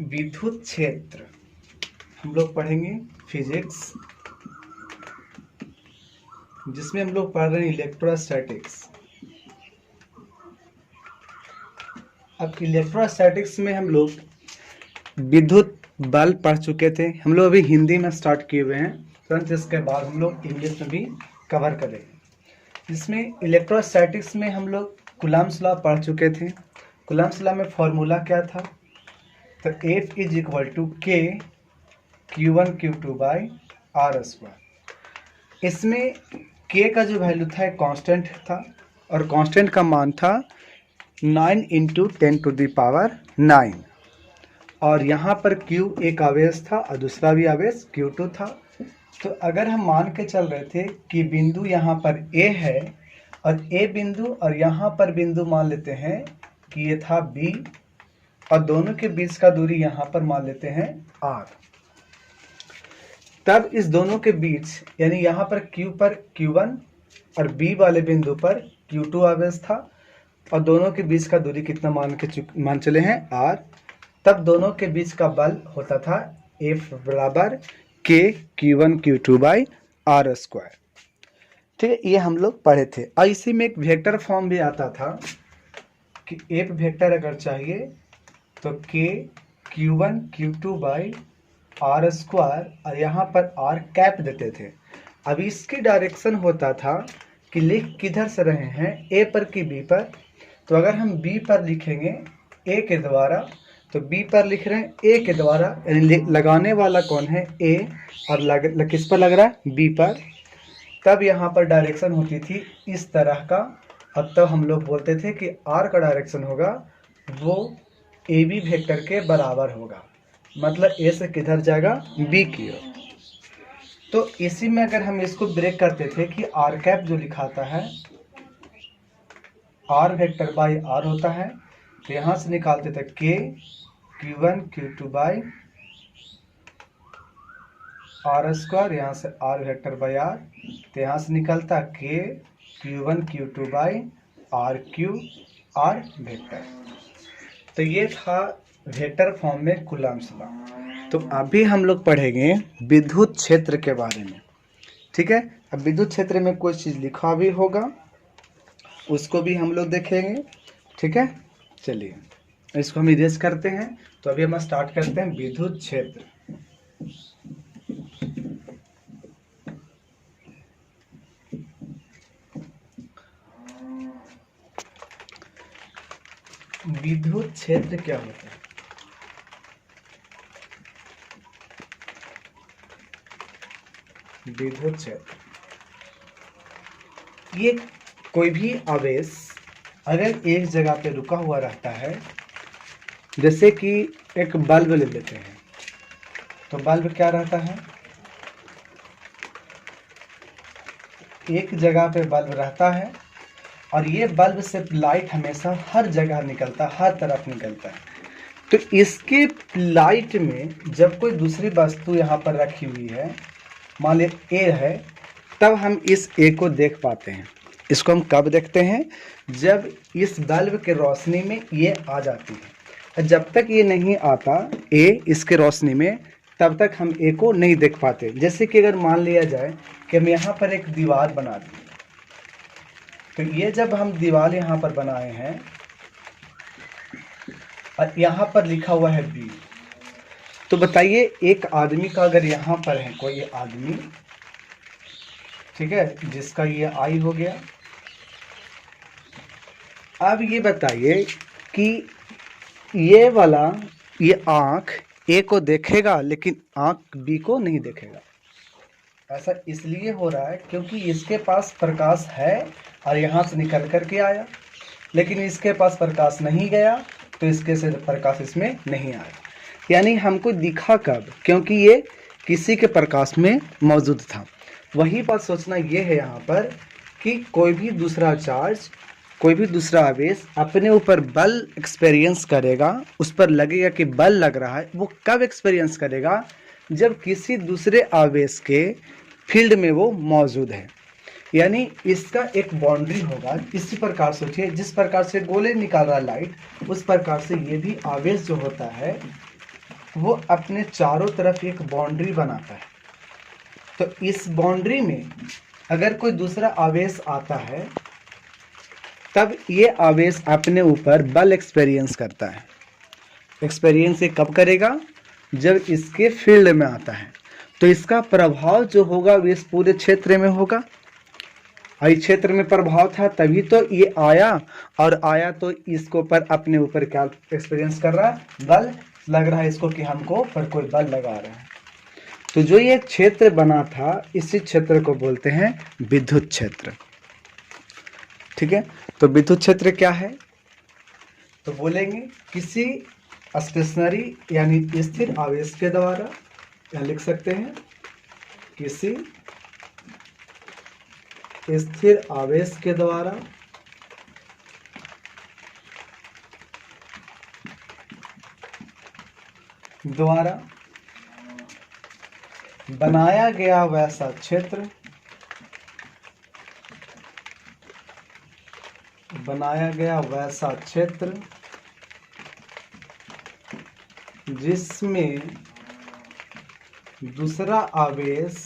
विद्युत क्षेत्र हम लोग पढ़ेंगे फिजिक्स, जिसमें हम लोग पढ़ रहे हैं इलेक्ट्रोस्टैटिक्स। अब इलेक्ट्रोस्टैटिक्स में हम लोग विद्युत बल पढ़ चुके थे। हम लोग अभी हिंदी में स्टार्ट किए हुए हैं, तुरंत इसके बाद हम लोग इंग्लिश में भी कवर करेंगे। इसमें इलेक्ट्रोस्टैटिक्स में हम लोग कूलम्ब्स लॉ पढ़ चुके थे। कूलम्ब्स लॉ में फॉर्मूला क्या था? तो F is equal to K Q1 Q2 by R square. इसमें K का जो वैल्यू था कांस्टेंट था, और कांस्टेंट का मान था 9 इंटू 10⁻⁹, और यहाँ पर Q एक आवेश था और दूसरा भी आवेश Q2 था। तो अगर हम मान के चल रहे थे कि बिंदु यहाँ पर A है और A बिंदु, और यहाँ पर बिंदु मान लेते हैं कि ये था B, और दोनों के बीच का दूरी यहाँ पर मान लेते हैं R। तब इस दोनों के बीच यानी यहाँ पर Q पर Q1 और B वाले बिंदु पर Q2 आवेश था, और दोनों के बीच का दूरी कितना मान चले हैं R। तब दोनों के बीच का बल होता था F बराबर K Q1 Q2 by R square. ठीक है, ये हम लोग पढ़े थे। और इसी में एक वेक्टर फॉर्म भी आता था कि एक वेक्टर अगर चाहिए तो K Q1 Q2 by R square, और यहाँ पर R कैप देते थे। अब इसकी डायरेक्शन होता था कि लिख किधर से रहे हैं, A पर कि B पर। तो अगर हम B पर लिखेंगे A के द्वारा, तो B पर लिख रहे हैं A के द्वारा, यानी लगाने वाला कौन है? A, और किस पर लग रहा है? B पर। तब यहाँ पर डायरेक्शन होती थी इस तरह का, और तब हम लोग बोलते थे कि R का डायरेक्शन होगा वो AB वेक्टर के बराबर होगा। मतलब A से किधर जाएगा? B की ओर। तो इसी में अगर हम इसको ब्रेक करते थे कि R कैप जो लिखाता है R वेक्टर बाई R होता है, तो यहाँ से निकालते थे K Q1 Q2 by R square, यहाँ से R वेक्टर बाई R, तो यहाँ से निकलता K Q1 Q2 by R vector. तो ये था वेक्टर फॉर्म में कूलम्ब्स लॉ। तो अभी हम लोग पढ़ेंगे विद्युत क्षेत्र के बारे में। ठीक है, अब विद्युत क्षेत्र में कोई चीज़ लिखा भी होगा, उसको भी हम लोग देखेंगे। ठीक है, चलिए इसको हम इरेज करते हैं। तो अभी हम स्टार्ट करते हैं विद्युत क्षेत्र। विद्युत क्षेत्र क्या होता है? विद्युत क्षेत्र ये कोई भी आवेश अगर एक जगह पे रुका हुआ रहता है, जैसे कि एक बल्ब ले लेते हैं, तो बल्ब क्या रहता है? एक जगह पे बल्ब रहता है, और ये बल्ब से लाइट हमेशा हर जगह निकलता है, हर तरफ निकलता है। तो इसके लाइट में जब कोई दूसरी वस्तु यहाँ पर रखी हुई है, मान ली ए है, तब हम इस ए को देख पाते हैं। इसको हम कब देखते हैं? जब इस बल्ब के रोशनी में ये आ जाती है। जब तक ये नहीं आता ए इसके रोशनी में, तब तक हम ए को नहीं देख पाते। जैसे कि अगर मान लिया जाए कि हम यहाँ पर एक दीवार बना दें, तो ये जब हम दीवार यहाँ पर बनाए हैं और यहाँ पर लिखा हुआ है बी, तो बताइए एक आदमी का अगर यहाँ पर है कोई आदमी, ठीक है, जिसका ये आई हो गया। अब ये बताइए कि ये वाला ये आँख ए को देखेगा लेकिन आँख बी को नहीं देखेगा। ऐसा इसलिए हो रहा है क्योंकि इसके पास प्रकाश है और यहाँ से निकल कर के आया, लेकिन इसके पास प्रकाश नहीं गया, तो इसके से प्रकाश इसमें नहीं आया। यानी हमको दिखा कब? क्योंकि ये किसी के प्रकाश में मौजूद था। वही बात सोचना ये है यहाँ पर कि कोई भी दूसरा चार्ज, कोई भी दूसरा आवेश अपने ऊपर बल एक्सपीरियंस करेगा, उस पर लगेगा कि बल लग रहा है। वो कब एक्सपीरियंस करेगा? जब किसी दूसरे आवेश के फील्ड में वो मौजूद है। यानी इसका एक बाउंड्री होगा। इसी प्रकार सोचिए, जिस प्रकार से गोले निकाल रहा है लाइट, उस प्रकार से ये भी आवेश जो होता है वो अपने चारों तरफ एक बाउंड्री बनाता है। तो इस बाउंड्री में अगर कोई दूसरा आवेश आता है तब ये आवेश अपने ऊपर बल एक्सपीरियंस करता है। एक्सपीरियंस ये कब करेगा? जब इसके फील्ड में आता है। तो इसका प्रभाव जो होगा वो इस पूरे क्षेत्र में होगा। इस क्षेत्र में प्रभाव था तभी तो ये आया, और आया तो इसको पर अपने ऊपर क्या एक्सपीरियंस कर रहा है? बल लग रहा है इसको कि हमको पर कोई बल लगा रहा है। तो जो ये क्षेत्र बना था इसी क्षेत्र को बोलते हैं विद्युत क्षेत्र। ठीक है, तो विद्युत क्षेत्र क्या है? तो बोलेंगे किसी स्टेशनरी यानी स्थिर आवेश के द्वारा, या लिख सकते हैं किसी स्थिर आवेश के द्वारा बनाया गया वैसा क्षेत्र, जिसमें दूसरा आवेश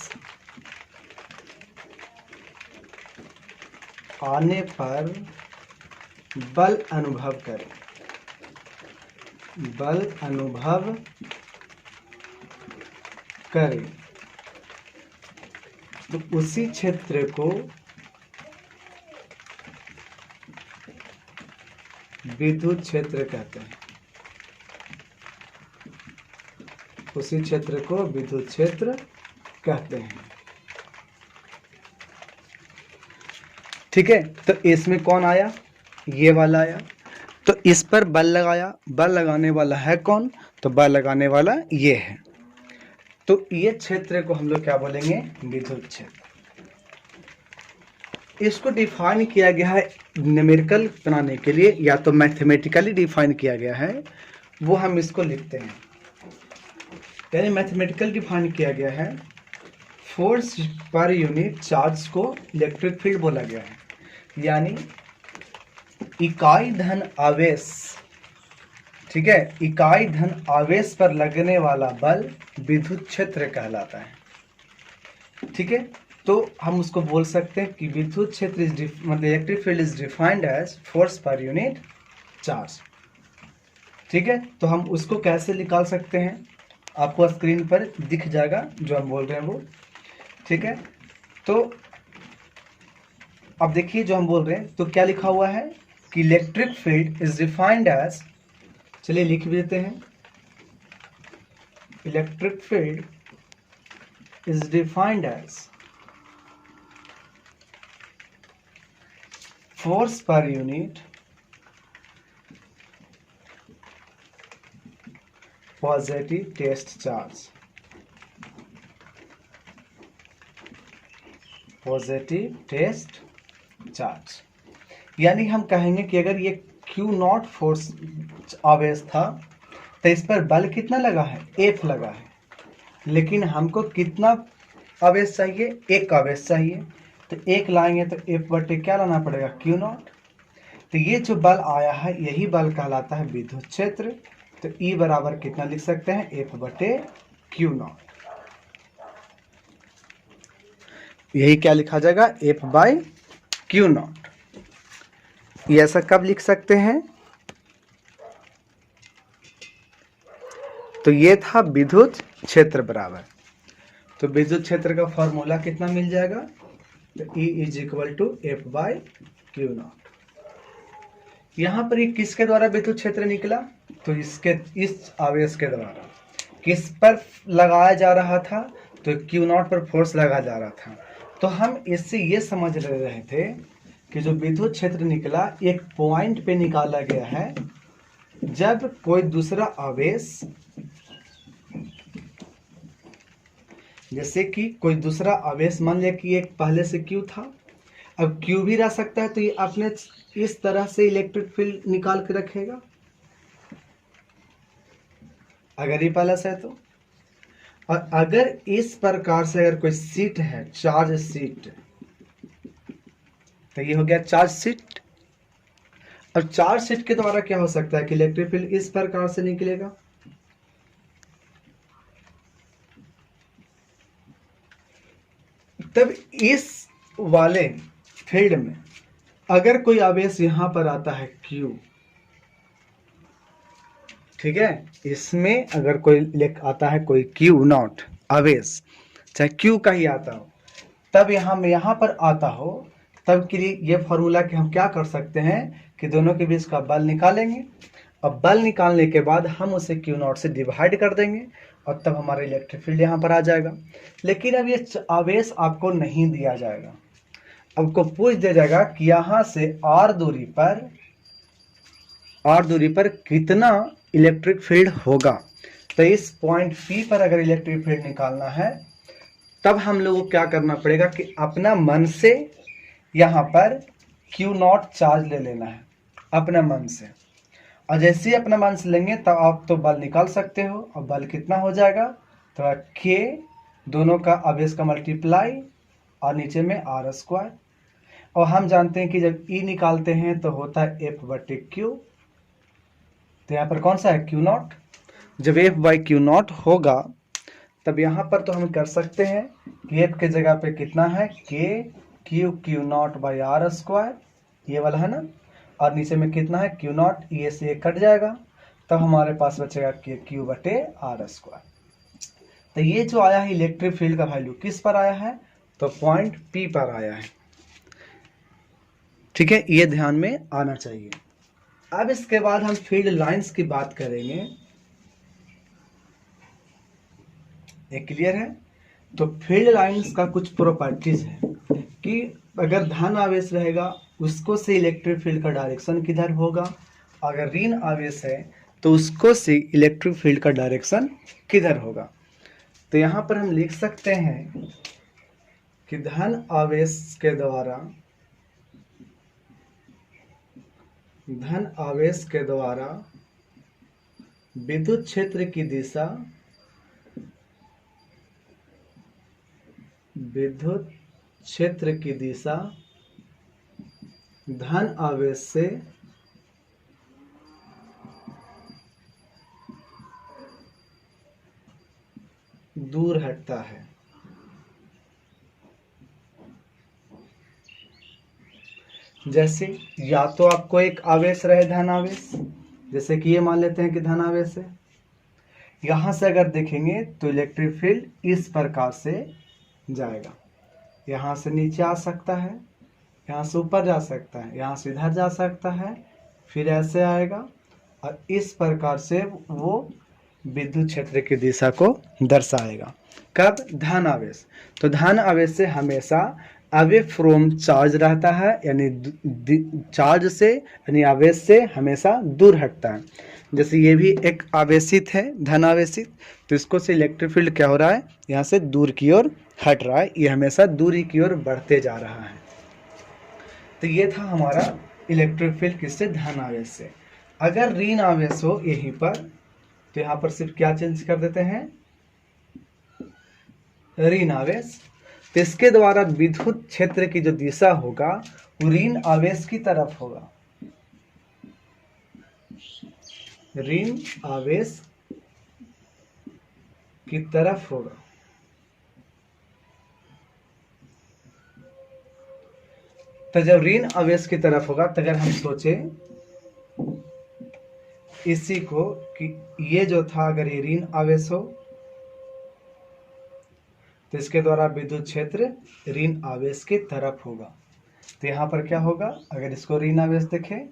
आने पर बल अनुभव करे, तो उसी क्षेत्र को विद्युत क्षेत्र कहते हैं। उसी क्षेत्र को विद्युत क्षेत्र कहते हैं। ठीक है, तो इसमें कौन आया? ये वाला आया। तो इस पर बल लगाया, बल लगाने वाला है कौन? तो बल लगाने वाला ये है। तो ये क्षेत्र को हम लोग क्या बोलेंगे? विद्युत क्षेत्र। इसको डिफाइन किया गया है न्यूमेरिकल बनाने के लिए, या तो मैथमेटिकली डिफाइन किया गया है, वो हम इसको लिखते हैं। यानी मैथमेटिकल डिफाइन किया गया है, फोर्स पर यूनिट चार्ज को इलेक्ट्रिक फील्ड बोला गया है। यानी इकाई धन आवेश, ठीक है, इकाई धन आवेश पर लगने वाला बल विद्युत क्षेत्र कहलाता है। ठीक है, तो हम उसको बोल सकते हैं कि विद्युत क्षेत्र मतलब electric field is defined as force per unit charge. ठीक है, तो हम उसको कैसे निकाल सकते हैं? आपको स्क्रीन पर दिख जाएगा जो हम बोल रहे हैं वो। ठीक है, तो अब देखिए जो हम बोल रहे हैं, तो क्या लिखा हुआ है कि electric field is defined as, चलिए लिख भी देते हैं, electric field is defined as force per unit positive test charge, positive test charge. यानी हम कहेंगे कि अगर ये Q0 फोर्स आवेश था तो इस पर बल कितना लगा है? F लगा है। लेकिन हमको कितना आवेश चाहिए? एक आवेश चाहिए। तो एक लाएंगे तो F बटे क्या लाना पड़ेगा? Q0। तो ये जो बल आया है यही बल कहलाता है विद्युत क्षेत्र। तो E बराबर कितना लिख सकते हैं? F बटे Q0। यही क्या लिखा जाएगा? F by Q0। ये ऐसा कब लिख सकते हैं? तो ये था विद्युत क्षेत्र बराबर। तो विद्युत क्षेत्र का फॉर्मूला कितना मिल जाएगा? तो E is equal to F by Q0। यहाँ पर ये किसके द्वारा विद्युत क्षेत्र निकला? तो इस आवेश के द्वारा। किस पर लगाया जा रहा था? तो Q0 पर फोर्स लगा जा रहा था। तो हम इससे ये समझ रहे थे कि जो विद्युत क्षेत्र निकला एक पॉइंट पे निकाला गया है, जब कोई दूसरा आवेश, जैसे कि कोई दूसरा आवेश, मान लिया कि एक पहले से Q था, अब Q भी रह सकता है, तो ये अपने इस तरह से इलेक्ट्रिक फील्ड निकाल के रखेगा अगर ये पहला से है तो। और अगर इस प्रकार से अगर कोई सीट है, चार्ज सीट, तो ये हो गया चार्ज सीट। और चार्ज सीट के द्वारा क्या हो सकता है कि इलेक्ट्रिक फील्ड इस प्रकार से निकलेगा। इस वाले फील्ड में अगर कोई आवेश यहां पर आता है Q, ठीक है, इसमें अगर कोई आता है कोई Q नॉट आवेश, चाहे Q का ही आता हो, तब यहाँ पर आता हो, तब के लिए ये फॉर्मूला कि हम क्या कर सकते हैं कि दोनों के बीच का बल निकालेंगे। अब बल निकालने के बाद हम उसे Q नॉट से डिवाइड कर देंगे और तब हमारा इलेक्ट्रिक फील्ड यहाँ पर आ जाएगा। लेकिन अब ये आवेश आपको नहीं दिया जाएगा, आपको पूछ दिया जाएगा कि यहाँ से r दूरी पर कितना इलेक्ट्रिक फील्ड होगा। तो इस पॉइंट P पर अगर इलेक्ट्रिक फील्ड निकालना है तब हम लोगों को क्या करना पड़ेगा कि अपना मन से यहाँ पर Q नॉट चार्ज ले लेना है अपना मन से, और जैसे ही अपना मन से लेंगे तब आप तो बल निकाल सकते हो। और बल कितना हो जाएगा, तो K दोनों का आवेश का मल्टीप्लाई और नीचे में R स्क्वायर। और हम जानते हैं कि जब E निकालते हैं तो होता है F/Q, तो यहाँ पर कौन सा है Q नॉट। जब F/Q नॉट होगा तब यहाँ पर तो हम कर सकते हैं कि F के जगह पे कितना है K Q not by R square, ये वाला है ना, और नीचे में कितना है Q नॉट, ये से कट जाएगा, तब हमारे पास बचेगा Q/R स्क्वायर। तो ये जो आया है इलेक्ट्रिक फील्ड का वैल्यू किस पर आया है, तो पॉइंट P पर आया है, ठीक है, ये ध्यान में आना चाहिए। अब इसके बाद हम फील्ड लाइंस की बात करेंगे, ये क्लियर है। तो फील्ड लाइंस का कुछ प्रॉपर्टीज है कि अगर धन आवेश रहेगा उसको से इलेक्ट्रिक फील्ड का डायरेक्शन किधर होगा, अगर ऋण आवेश है तो उसको से इलेक्ट्रिक फील्ड का डायरेक्शन किधर होगा। तो यहाँ पर हम लिख सकते हैं कि धन आवेश के द्वारा विद्युत क्षेत्र की दिशा धन आवेश से दूर हटता है। जैसे या तो आपको एक आवेश रहे धन आवेश, जैसे कि ये मान लेते हैं कि धन आवेश है, यहां से अगर देखेंगे तो इलेक्ट्रिक फील्ड इस प्रकार से जाएगा, यहां से नीचे आ सकता है, यहाँ से ऊपर जा सकता है, यहाँ से इधर जा सकता है, फिर ऐसे आएगा, और इस प्रकार से वो विद्युत क्षेत्र की दिशा को दर्शाएगा। कब, धन आवेश। तो धन आवेश से हमेशा अवे फ्रॉम चार्ज रहता है, यानी चार्ज से यानी आवेश से हमेशा दूर हटता है। जैसे ये भी एक आवेशित है, धन आवेशित, तो इसको से इलेक्ट्रिक फील्ड क्या हो रहा है, यहाँ से दूर की ओर हट रहा है, ये हमेशा दूरी की ओर बढ़ते जा रहा है। तो ये था हमारा इलेक्ट्रिक फील्ड किससे, धन आवेश से। अगर ऋण आवेश हो यहीं पर तो यहाँ पर सिर्फ क्या चेंज कर देते हैं, ऋण आवेश। तो इसके द्वारा विद्युत क्षेत्र की जो दिशा होगा वो ऋण आवेश की तरफ होगा, ऋण आवेश की तरफ होगा। तो जब ऋण आवेश की तरफ होगा तो अगर हम सोचे इसी को कि ये जो था अगर ये ऋण आवेश हो तो इसके द्वारा विद्युत क्षेत्र ऋण आवेश की तरफ होगा। तो यहाँ पर क्या होगा, अगर इसको ऋण आवेश देखें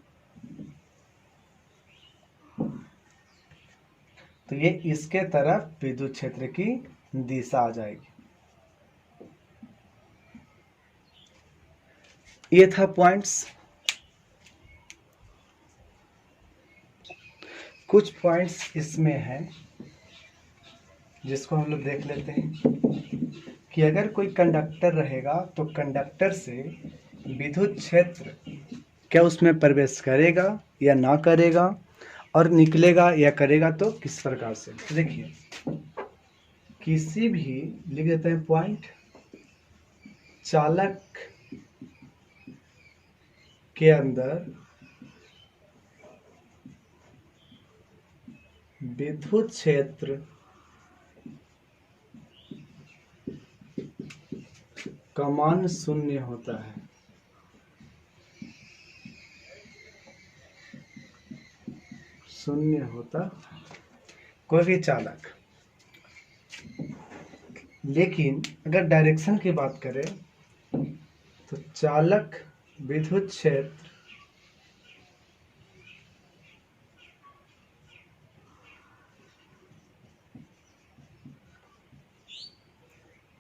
तो ये इसके तरफ विद्युत क्षेत्र की दिशा आ जाएगी। ये था पॉइंट्स। कुछ पॉइंट्स इसमें हैं जिसको हम लोग देख लेते हैं कि अगर कोई कंडक्टर रहेगा तो कंडक्टर से विद्युत क्षेत्र क्या उसमें प्रवेश करेगा या ना करेगा, और निकलेगा या करेगा तो किस प्रकार से। देखिए किसी भी, लिख देते हैं पॉइंट, चालक के अंदर विद्युत क्षेत्र का मान शून्य होता है। शून्य होता कोई भी चालक। लेकिन अगर डायरेक्शन की बात करें तो चालक विद्युत क्षेत्र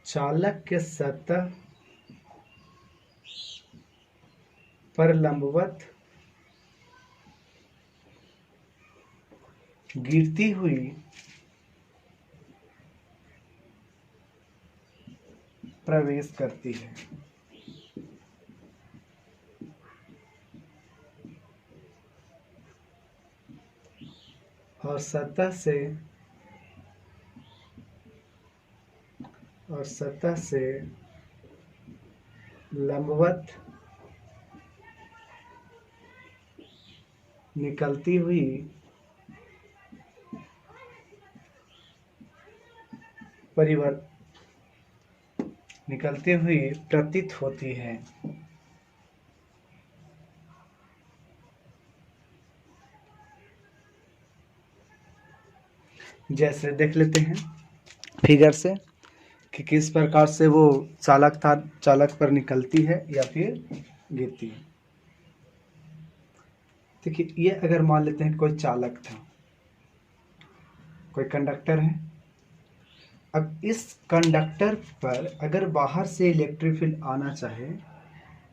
चालक के सतह पर लंबवत गिरती हुई प्रवेश करती है। और सतह से लंबवत निकलती हुई प्रतीत होती है। जैसे देख लेते हैं फिगर से कि किस प्रकार से वो चालक पर निकलती है या फिर गिरती है। देखिए, ये अगर मान लेते हैं कोई चालक था, कोई कंडक्टर है। अब इस कंडक्टर पर अगर बाहर से इलेक्ट्रिक फील्ड आना चाहे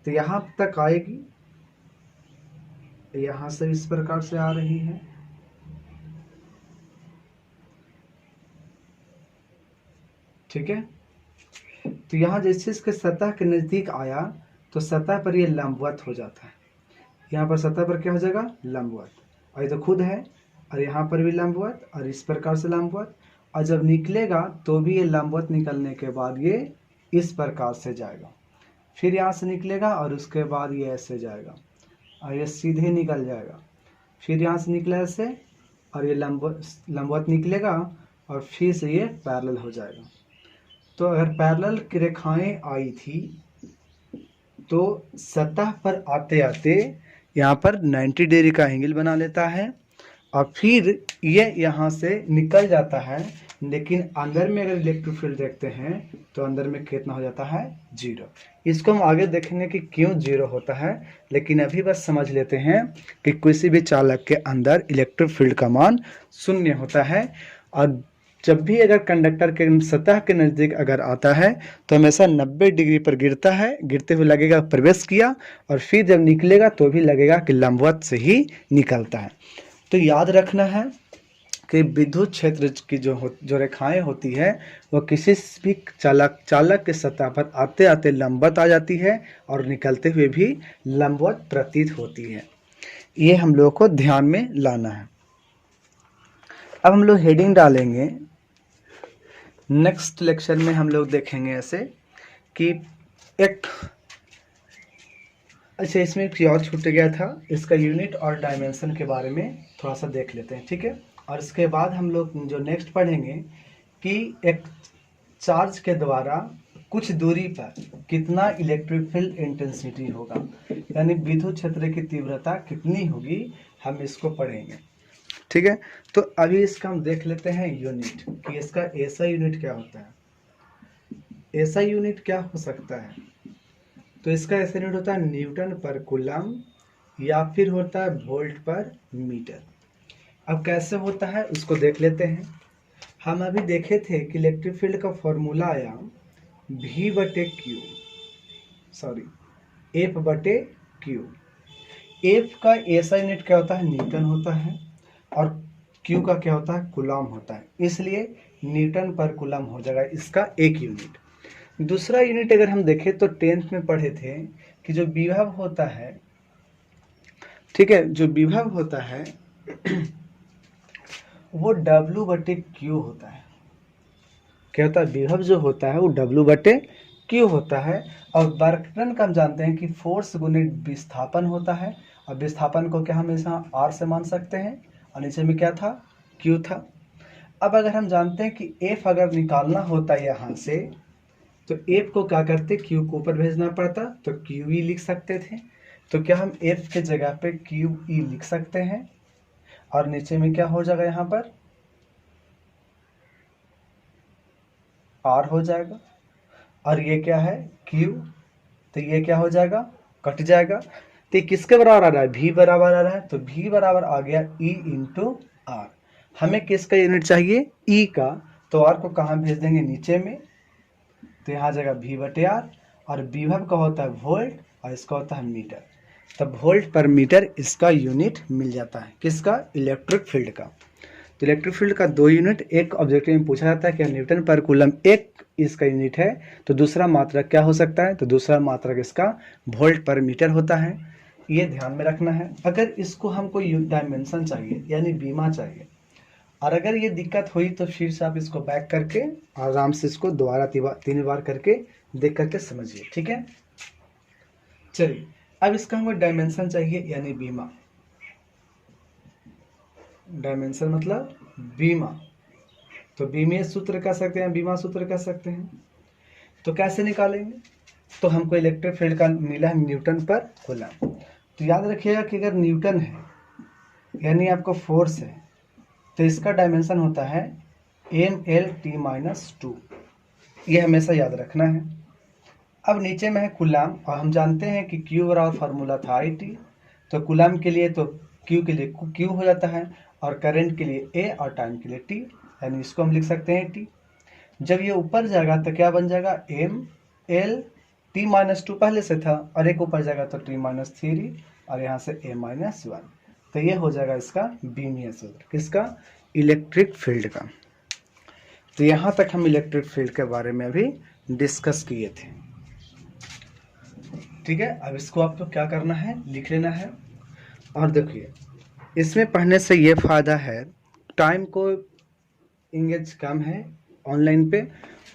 तो यहाँ तक आएगी, यहाँ से इस प्रकार से आ रही है, ठीक है। तो यहाँ जैसे इसके सतह के नज़दीक आया तो सतह पर ये लंबवत हो जाता है। यहाँ पर सतह पर क्या हो जाएगा? लंबवत। और ये तो खुद है, और यहाँ पर भी लंबवत और इस प्रकार से लंबवत। और जब निकलेगा तो भी ये लंबवत निकलने के बाद ये इस प्रकार से जाएगा, फिर यहाँ से निकलेगा और उसके बाद ये ऐसे जाएगा और ये सीधे निकल जाएगा। फिर यहाँ से निकला ऐसे और ये लंबवत निकलेगा और फिर से ये पैरेलल हो जाएगा। तो अगर पैरेलल की रेखाएं आई थी तो सतह पर आते आते यहाँ पर 90 डिग्री का एंगल बना लेता है और फिर ये यहाँ से निकल जाता है। लेकिन अंदर में अगर इलेक्ट्रिक फील्ड देखते हैं तो अंदर में कितना हो जाता है? 0। इसको हम आगे देखेंगे कि क्यों 0 होता है, लेकिन अभी बस समझ लेते हैं कि किसी भी चालक के अंदर इलेक्ट्रिक फील्ड का मान 0 होता है। और जब भी अगर कंडक्टर के सतह के नज़दीक अगर आता है तो हमेशा 90 डिग्री पर गिरता है, गिरते हुए लगेगा प्रवेश किया, और फिर जब निकलेगा तो भी लगेगा कि लंबवत से ही निकलता है। तो याद रखना है कि विद्युत क्षेत्र की जो रेखाएं होती है वो किसी भी चालक के सतह पर आते आते लंबवत आ जाती है और निकलते हुए भी लंबवत प्रतीत होती है। ये हम लोग को ध्यान में लाना है। अब हम लोग हेडिंग डालेंगे, नेक्स्ट लेक्चर में हम लोग देखेंगे ऐसे कि एक अच्छा, इसमें एक और छूट गया था, इसका यूनिट और डायमेंशन के बारे में थोड़ा सा देख लेते हैं, ठीक है। और इसके बाद हम लोग जो नेक्स्ट पढ़ेंगे कि एक चार्ज के द्वारा कुछ दूरी पर कितना इलेक्ट्रिक फील्ड इंटेंसिटी होगा, यानी विद्युत क्षेत्र की तीव्रता कितनी होगी, हम इसको पढ़ेंगे, ठीक है। तो अभी इसका हम देख लेते हैं यूनिट कि इसका ऐसा यूनिट क्या होता है। ऐसा यूनिट क्या हो सकता है? तो इसका ऐसा यूनिट होता है न्यूटन पर कूलम या फिर होता है वोल्ट पर मीटर। अब कैसे होता है उसको देख लेते हैं। हम अभी देखे थे कि इलेक्ट्रिक फील्ड का फॉर्मूला आया F/Q। F का ऐसा यूनिट क्या होता है? न्यूटन होता है, और Q का क्या होता है? कूलम होता है। इसलिए न्यूटन पर कूलम हो जाएगा इसका एक यूनिट। दूसरा यूनिट अगर हम देखें तो 10th में पढ़े थे कि जो विभव होता है, ठीक है, जो विभव होता है वो W/Q होता है। क्या होता है? विभव जो होता है वो W/Q होता है। और वर्क डन का हम जानते हैं कि फोर्स गुणित विस्थापन होता है, और विस्थापन को क्या हमेशा R से मान सकते हैं, और नीचे में क्या था? Q था। अब अगर हम जानते हैं कि F अगर निकालना होता है यहाँ से तो एफ को क्या करते, क्यू को ऊपर भेजना पड़ता, तो क्यू ई लिख सकते थे। तो क्या हम एफ के जगह पे क्यू ई लिख सकते हैं, और नीचे में क्या हो जाएगा, यहाँ पर आर हो जाएगा, और ये क्या है क्यू, तो ये क्या हो जाएगा, कट जाएगा। तो ये किसके बराबर आ रहा है, भी बराबर आ रहा है, तो भी बराबर आ गया ई इंटू आर। हमें किसका यूनिट चाहिए, ई का, तो आर को कहाँ भेज देंगे, नीचे में, तो यहाँ आ जाएगा भी बटे आर, और विभव का होता है वोल्ट और इसका होता है मीटर। तब वोल्ट पर मीटर इसका यूनिट मिल जाता है, किसका, इलेक्ट्रिक फील्ड का। तो इलेक्ट्रिक फील्ड का 2 यूनिट, एक ऑब्जेक्टिव में पूछा जाता है कि न्यूटन पर कूलम एक इसका यूनिट है, तो दूसरा मात्रक क्या हो सकता है, तो दूसरा मात्रक इसका वोल्ट पर मीटर होता है। ये ध्यान में रखना है। अगर इसको हमको डायमेंशन चाहिए यानी बीमा चाहिए, और अगर ये दिक्कत हुई तो फिर से आप इसको बैक करके आराम से इसको दोबारा 3 बार करके देख करके समझिए, ठीक है। चलिए अब इसका हमको डायमेंशन चाहिए यानी बीमा, डायमेंशन मतलब बीमा, तो बीमीय सूत्र कह सकते हैं, बीमा सूत्र कह सकते हैं। तो कैसे निकालेंगे, तो हमको इलेक्ट्रिक फील्ड का मिला है न्यूटन पर कूलम। तो याद रखिएगा कि अगर न्यूटन है यानी आपको फोर्स है, तो इसका डायमेंशन होता है mlt-2, ये हमेशा याद रखना है। अब नीचे में है कूलम, और हम जानते हैं कि क्यू बराबर फार्मूला था आई टी, तो कूलम के लिए तो क्यू के लिए क्यू हो जाता है, और करंट के लिए ए और टाइम के लिए टी, यानी इसको हम लिख सकते हैं टी। जब ये ऊपर जाएगा तो क्या बन जाएगा, एम एल t-2 पहले से था, और एक ऊपर जाएगा तो t-3, और यहाँ से a-1, तो ये हो जाएगा इसका बीमीय सूत्र, किसका, इलेक्ट्रिक फील्ड का। तो यहाँ तक हम इलेक्ट्रिक फील्ड के बारे में अभी डिस्कस किए थे, ठीक है। अब इसको आपको क्या करना है, लिख लेना है। और देखिए इसमें पढ़ने से ये फ़ायदा है, टाइम को इंगेज कम है ऑनलाइन पे,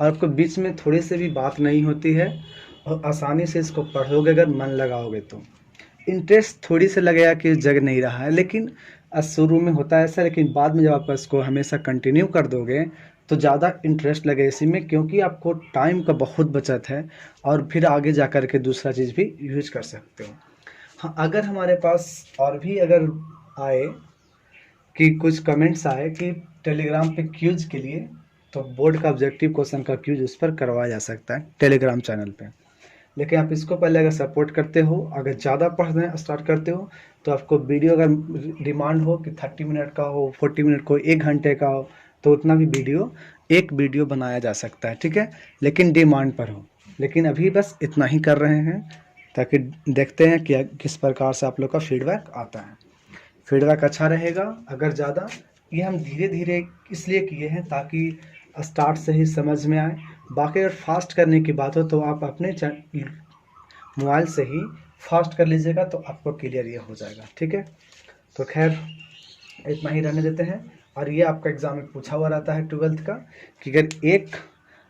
और आपको बीच में थोड़ी से भी बात नहीं होती है, और आसानी से इसको पढ़ोगे अगर मन लगाओगे तो। इंटरेस्ट थोड़ी से लगेगा कि जग नहीं रहा है, लेकिन शुरू में होता है ऐसा, लेकिन बाद में जब आप इसको हमेशा कंटिन्यू कर दोगे तो ज़्यादा इंटरेस्ट लगे इसी में, क्योंकि आपको टाइम का बहुत बचत है, और फिर आगे जा कर के दूसरा चीज़ भी यूज कर सकते हो। हाँ, अगर हमारे पास और भी अगर आए कि कुछ कमेंट्स आए कि टेलीग्राम पे क्यूज के लिए, तो बोर्ड का ऑब्जेक्टिव क्वेश्चन का क्यूज उस पर करवाया जा सकता है टेलीग्राम चैनल पे। लेकिन आप इसको पहले अगर सपोर्ट करते हो, अगर ज़्यादा पढ़ना स्टार्ट करते हो, तो आपको वीडियो अगर डिमांड हो कि 30 मिनट का हो, 40 मिनट को 1 घंटे का हो, तो उतना भी एक वीडियो बनाया जा सकता है, ठीक है, लेकिन डिमांड पर हो। लेकिन अभी बस इतना ही कर रहे हैं, ताकि देखते हैं कि किस प्रकार से आप लोग का फीडबैक आता है। फीडबैक अच्छा रहेगा अगर ज़्यादा, ये हम धीरे धीरे इसलिए किए हैं ताकि स्टार्ट से ही समझ में आए। बाकी अगर फास्ट करने की बात हो तो आप अपने मोबाइल से ही फास्ट कर लीजिएगा, तो आपको क्लियर ये हो जाएगा, ठीक है। तो खैर इतना ही रहने देते हैं। और ये आपका एग्जाम में पूछा हुआ रहता है 12th का, कि अगर एक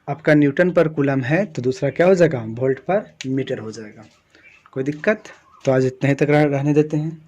आपका न्यूटन पर कूलम है तो दूसरा क्या हो जाएगा, वोल्ट पर मीटर हो जाएगा। कोई दिक्कत, तो आज इतने ही तक रहने देते हैं।